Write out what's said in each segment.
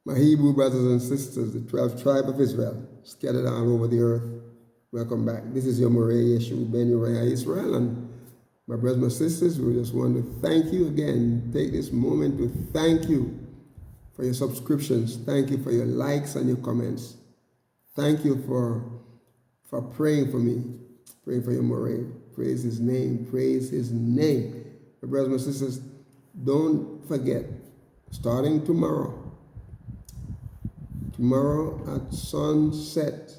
My Hebrew brothers and sisters, the 12 tribes of Israel, scattered all over the earth, welcome back. This is your Moreh Yeshua Ben Uriah Israel, and my brothers and sisters, we just want to thank you again. Take this moment to thank you for your subscriptions. Thank you for your likes and your comments. Thank you for praying for me, praying for your Moreh. Praise his name, praise his name. My brothers and sisters, don't forget, starting tomorrow at sunset,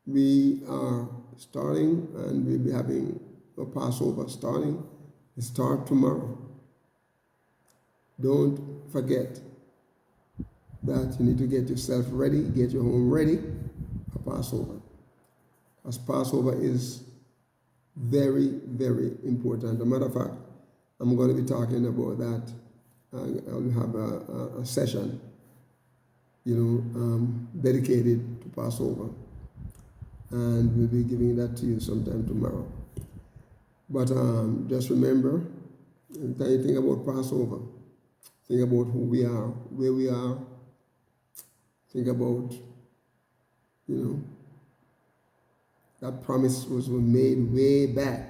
we are starting, and we'll be having a Passover starting. We start tomorrow. Don't forget that you need to get yourself ready, get your home ready for Passover. As Passover is very, very important. As a matter of fact, I'm going to be talking about that. I'll have a session, dedicated to Passover. And we'll be giving that to you sometime tomorrow. But just remember, anytime you think about Passover, think about who we are, where we are. Think about, that promise was made way back.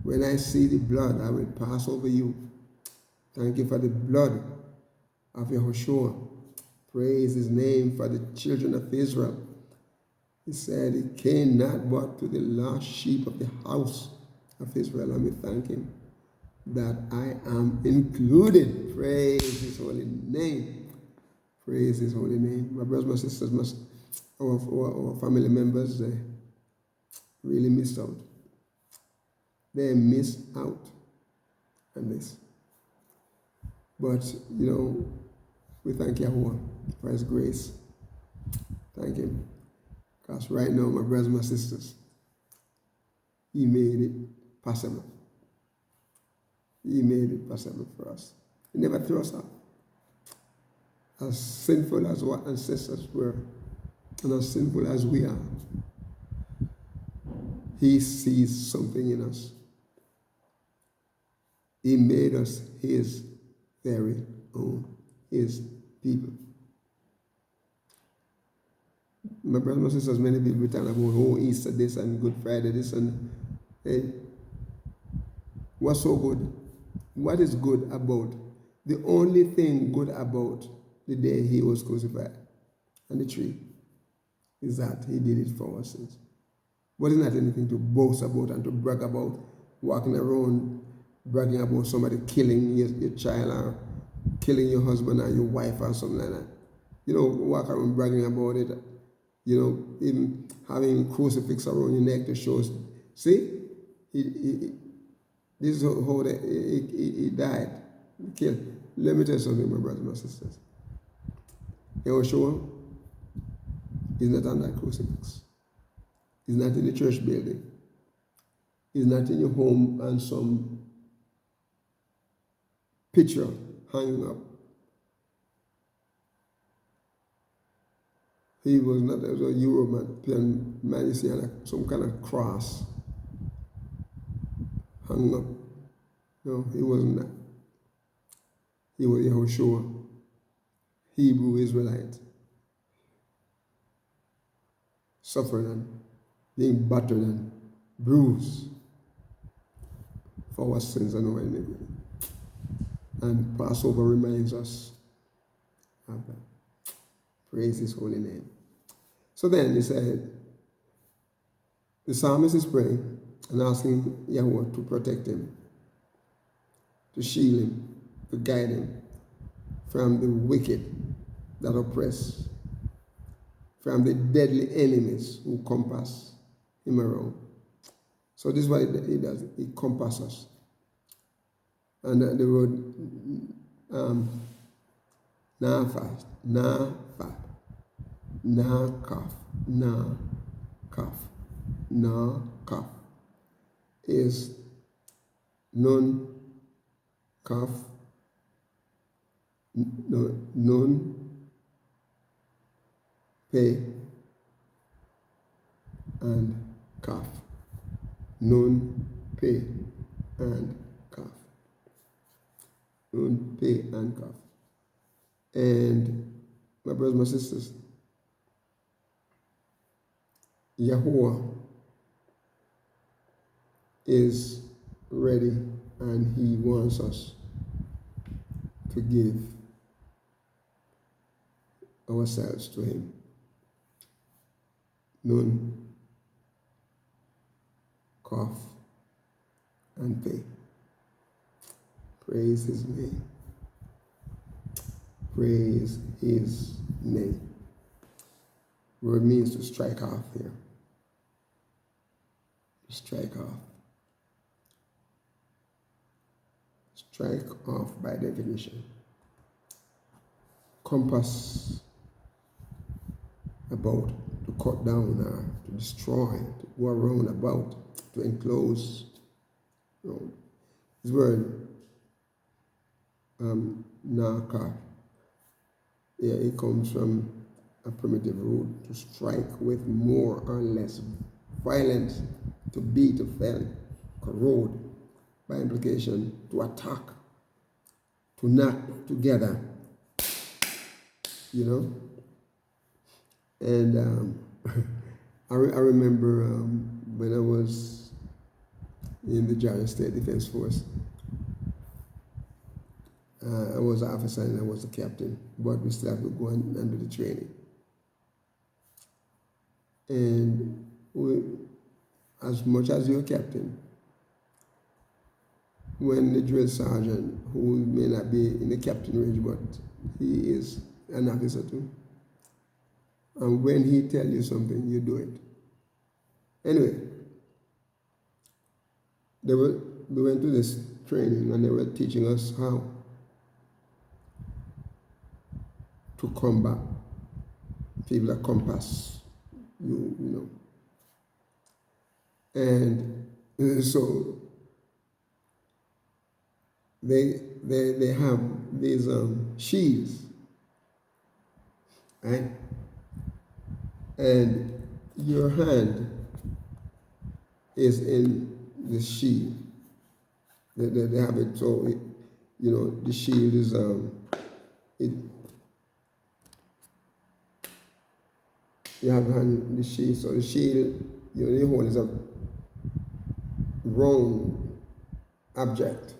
When I see the blood, I will pass over you. Thank you for the blood of Yahushua. Praise his name for the children of Israel. He said he came not but to the lost sheep of the house of Israel. And we thank him that I am included. Praise his holy name. Praise his holy name. My brothers, my sisters, our family members, they really missed out. They missed out on this. But, we thank Yahuwah for his grace. Thank him. Because right now, my brothers and my sisters, he made it possible. He made it possible for us. He never threw us out. As sinful as our ancestors were, and as sinful as we are, he sees something in us. He made us his very own, his people. My brothers and sisters, many people be talking about Easter this and Good Friday this, and hey, what's so good? What is good about? The only thing good about the day he was crucified on the tree is that he did it for our sins. But it's not anything to boast about and to brag about, walking around bragging about somebody killing your child or killing your husband or your wife or something like that. Walk around bragging about it. Even having a crucifix around your neck to show, see, this is how he died, he killed. Let me tell you something, my brothers and my sisters. Yahushua is not on that crucifix. He's not in the church building. He's not in your home and some picture hanging up. He was not as a European man, you see, some kind of cross hung up. No, he wasn't that. He was Yahushua, Hebrew Israelite, suffering and being battered and bruised for our sins and our iniquity. And Passover reminds us of that. Praise his holy name. So then he said, the psalmist is praying and asking Yahuwah to protect him, to shield him, to guide him from the wicked that oppress, from the deadly enemies who compass him around. So this is what he does. He compasses us. And the word Nafat, Nakaf, Nakaf is Nun Kaf, Nun Pe and Kaf. Nun Pe and Kaf. Nun, Pe, and Kaf. And my brothers, my sisters, Yahuwah is ready, and he wants us to give ourselves to him. Nun, Kaf, and Pe. Praise his name. Praise his name. Word means to strike off here. Strike off. Strike off by definition. Compass about, to cut down or to destroy, to go around about, to enclose. This word, naka, yeah, it comes from a primitive root, to strike with more or less violence, to beat, to fell, corrode, by implication, to attack, to knock together, you know. And I remember when I was in the Georgia State Defense Force, I was an officer and I was a captain, but we still have to go and do the training. And as much as you're a captain, when the drill sergeant, who may not be in the captain range, but he is an officer too, and when he tells you something, you do it. Anyway, we went to this training and they were teaching us how to combat people that compass you, you know. And so they have these shields, right? And your hand is in the shield. They have it so it, you know, the shield is you have hand in the shield, so the shield, you know, the hole is a round object.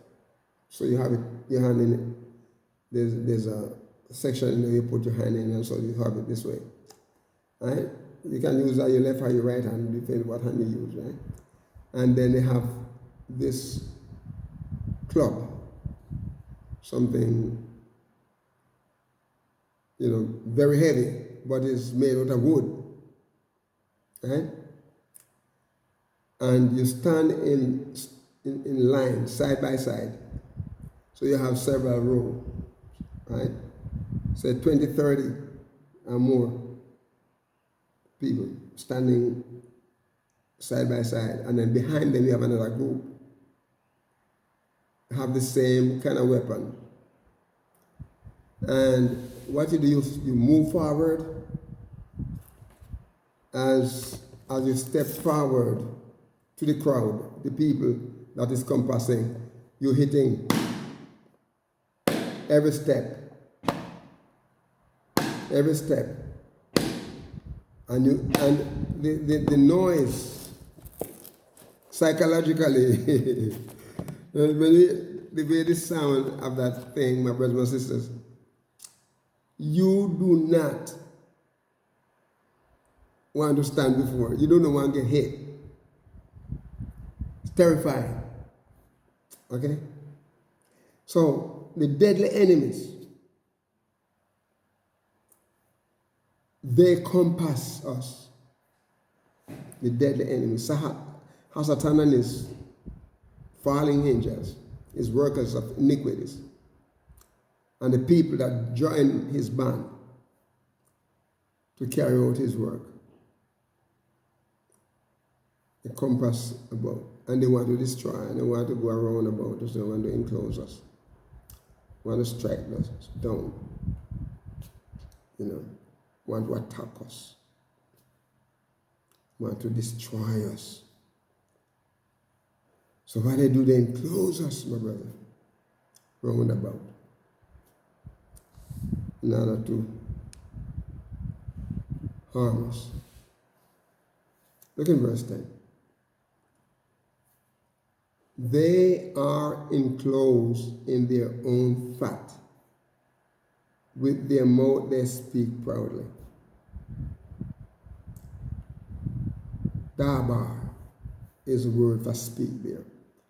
So you have it, your hand in it. There's a section in there you put your hand in, and so you have it this way. Right? You can use your left or your right hand, depending what hand you use, right? And then they have this club, something, you know, very heavy, but it's made out of wood, right? And you stand in line, side by side. So you have several rows, right? Say 20, 30 or more people standing side by side, and then behind them you have another group, have the same kind of weapon. And what you do, you move forward. As you step forward to the crowd, the people that is compassing, you're hitting every step, and the noise psychologically, the way the sound of that thing, my brothers and sisters, you do not want to stand before. You don't want to get hit. It's terrifying. Okay? So the deadly enemies, they compass us. The deadly enemies. Satan and his falling angels, his workers of iniquities, and the people that join his band to carry out his work. They compass about, and they want to destroy, and they want to go around about us, they want to enclose us, want to strike us down, you know, want to attack us, want to destroy us. So what they do, they enclose us, my brother. round about in order to harm us. Look in verse 10. They are enclosed in their own fat. With their mouth they speak proudly. Dabar is a word for speak there.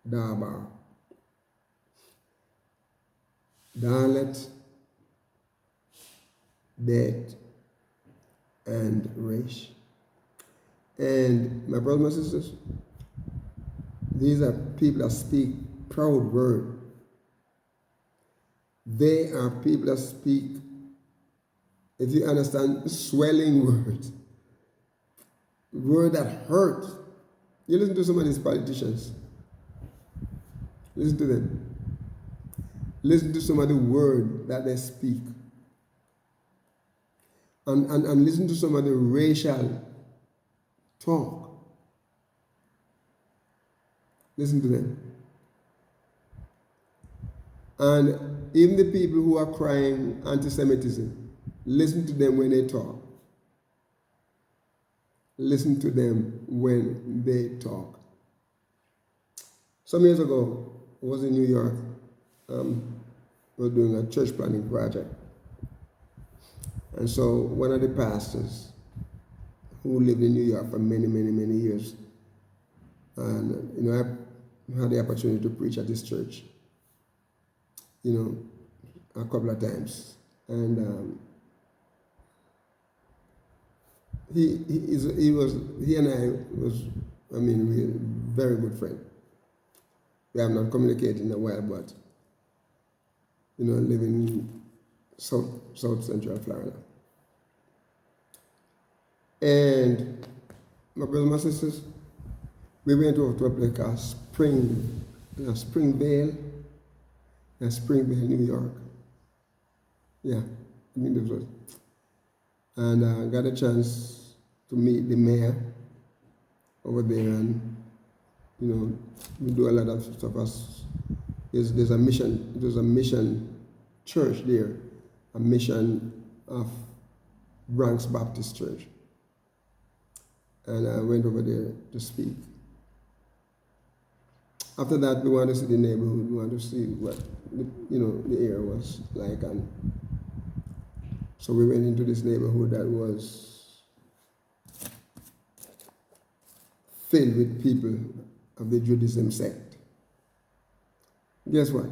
Dabar. Dalet, Bet, and Resh. And my brothers and sisters, these are people that speak proud word. They are people that speak, if you understand, swelling words. Word that hurt. You listen to some of these politicians. Listen to them. Listen to some of the word that they speak. And listen to some of the racial talk. Listen to them. And even the people who are crying anti-Semitism, listen to them when they talk. Listen to them when they talk. Some years ago, I was in New York. We were doing a church planning project. And so one of the pastors who lived in New York for many, many, many years, and I had the opportunity to preach at this church, a couple of times. And he and I was, really very good friend. We have not communicated in a while, but living in South Central Florida. And my brothers and sisters, we went over to a place called Springvale, New York. Yeah, this was. And I got a chance to meet the mayor over there, and we do a lot of stuff. There's a mission church there, a mission of Bronx Baptist Church. And I went over there to speak. After that, we wanted to see the neighborhood. We wanted to see what the area was like, and so we went into this neighborhood that was filled with people of the Judaism sect. Guess what?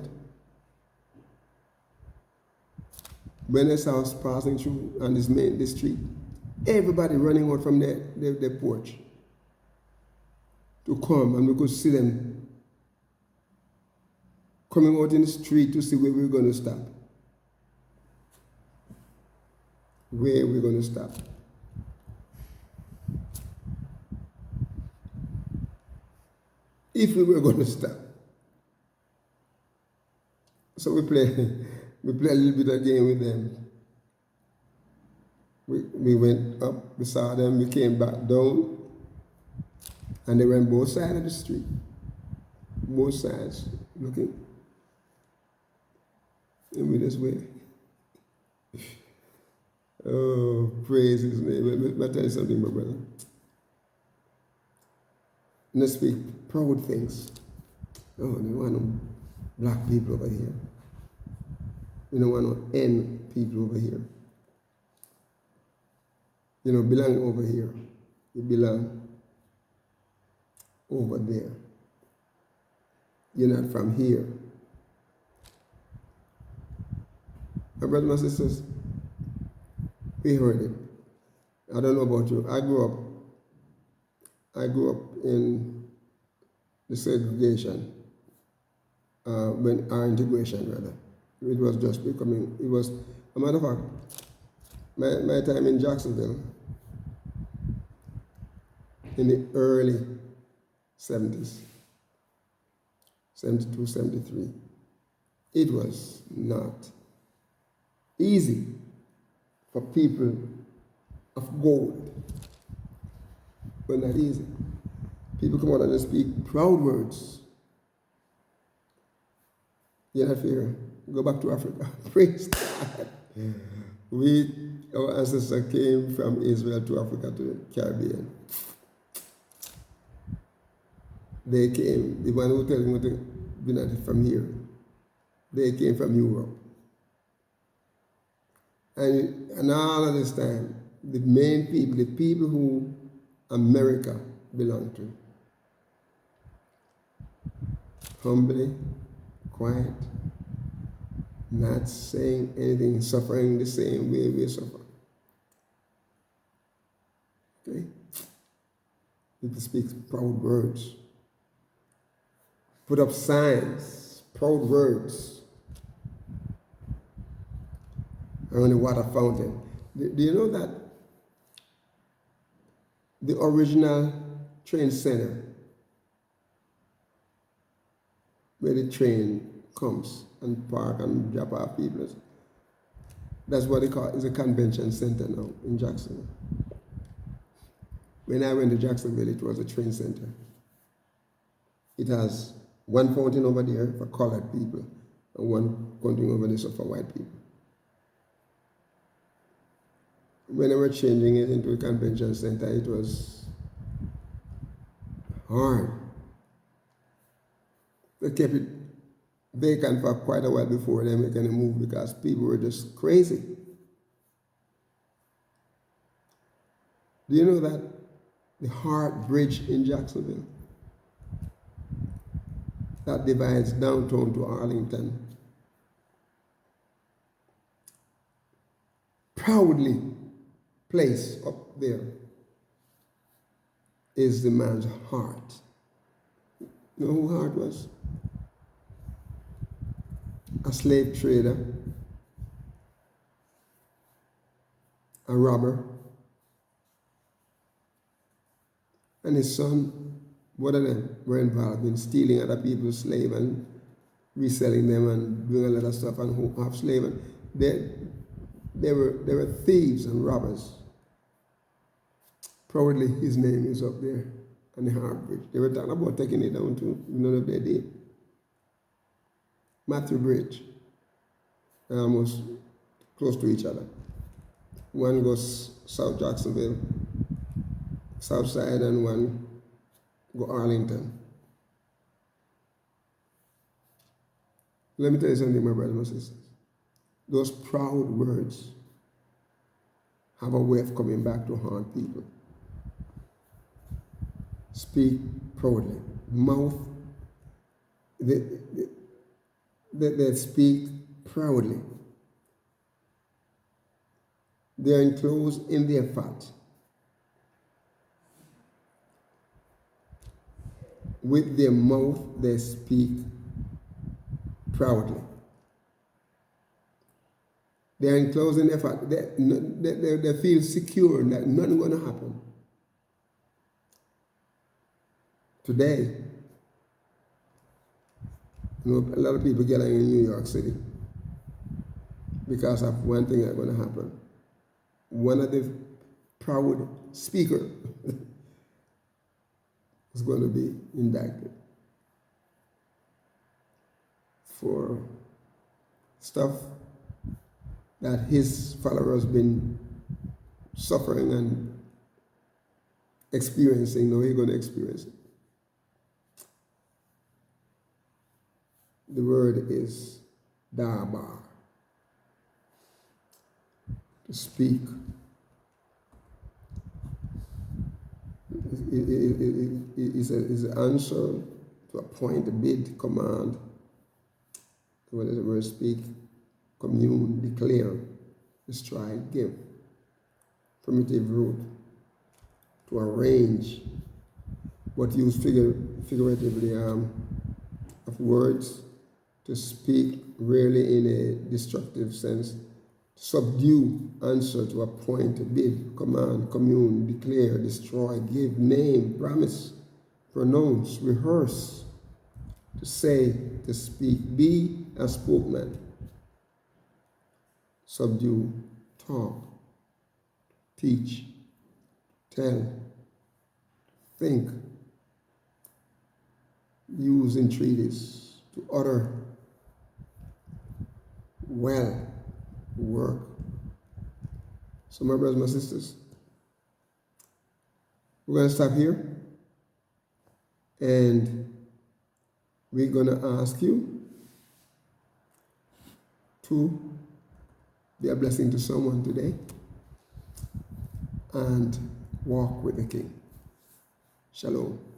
When I saw us passing through on this street, everybody running out from their porch to come, and we could see them coming out in the street to see where we were going to stop. Where we're going to stop. If we were going to stop. So we play a little bit of game with them. We went up, we saw them, we came back down, and they were on both sides of the street. Both sides, looking in this way. Oh, praise his name. Let me tell you something, my brother. Let's speak proud things. Oh, they want no black people over here. We don't want no N people over here. Belong over here. You belong over there. You're not from here. My brothers and sisters, we heard it. I don't know about you. I grew up in the segregation, when our integration rather. It was just becoming, it was, a matter of fact, my time in Jacksonville, in the early 70s, 72, 73, it was not easy for people of gold, but not easy. People come out and speak proud words. You're not fearing. go back to Africa. Praise God. Our ancestors came from Israel to Africa to the Caribbean. They came, the one who tells me to be not from here, they came from Europe. And all of this time, the main people, the people who America belonged to, humbly, quiet, not saying anything, suffering the same way we suffer. Okay? People speak proud words. Put up signs, proud words around the water fountain. Do you know that the original train center, where the train comes and park and drop off people, that's what they call it, is a convention center now in Jacksonville. When I went to Jacksonville, it was a train center. It has one fountain over there for colored people and one fountain over there for white people. When they were changing it into a convention center, it was hard. They kept it vacant for quite a while before they make any move because people were just crazy. Do you know that the Hart Bridge in Jacksonville that divides downtown to Arlington proudly placed up there is the man's heart. You know who Hart was? A slave trader, a robber, and his son, both of them were involved in stealing other people's slaves and reselling them and doing a lot of stuff and half slave. And they were thieves and robbers. Proudly, his name is up there on the Hart Bridge. They were talking about taking it down too. None of them did. Matthew Bridge. They're almost close to each other. One goes South Jacksonville, South Side, and one go Arlington. Let me tell you something, my brothers and sisters. Those proud words have a way of coming back to haunt people. Speak proudly. Mouth, they speak proudly. They are enclosed in their fat. With their mouth, they speak proudly. They are enclosed in their fat. They feel secure that nothing going to happen. Today, a lot of people getting in New York City because of one thing that's going to happen. One of the proud speakers is going to be indicted for stuff that his followers been suffering and experiencing. Now he's going to experience it. The word is dabar, to speak. It's an answer to a point, a bid, command. What is the word? Speak, commune, declare, destroy, give. Primitive root. To arrange, what used figuratively of words. To speak really in a destructive sense. Subdue, answer to a point, bid, command, commune, declare, destroy, give, name, promise, pronounce, rehearse, to say, to speak, be a spokesman, subdue, talk, teach, tell, think, use entreaties, to utter, well work. So my brothers, my sisters, we're going to stop here, and we're going to ask you to be a blessing to someone today and walk with the King. Shalom.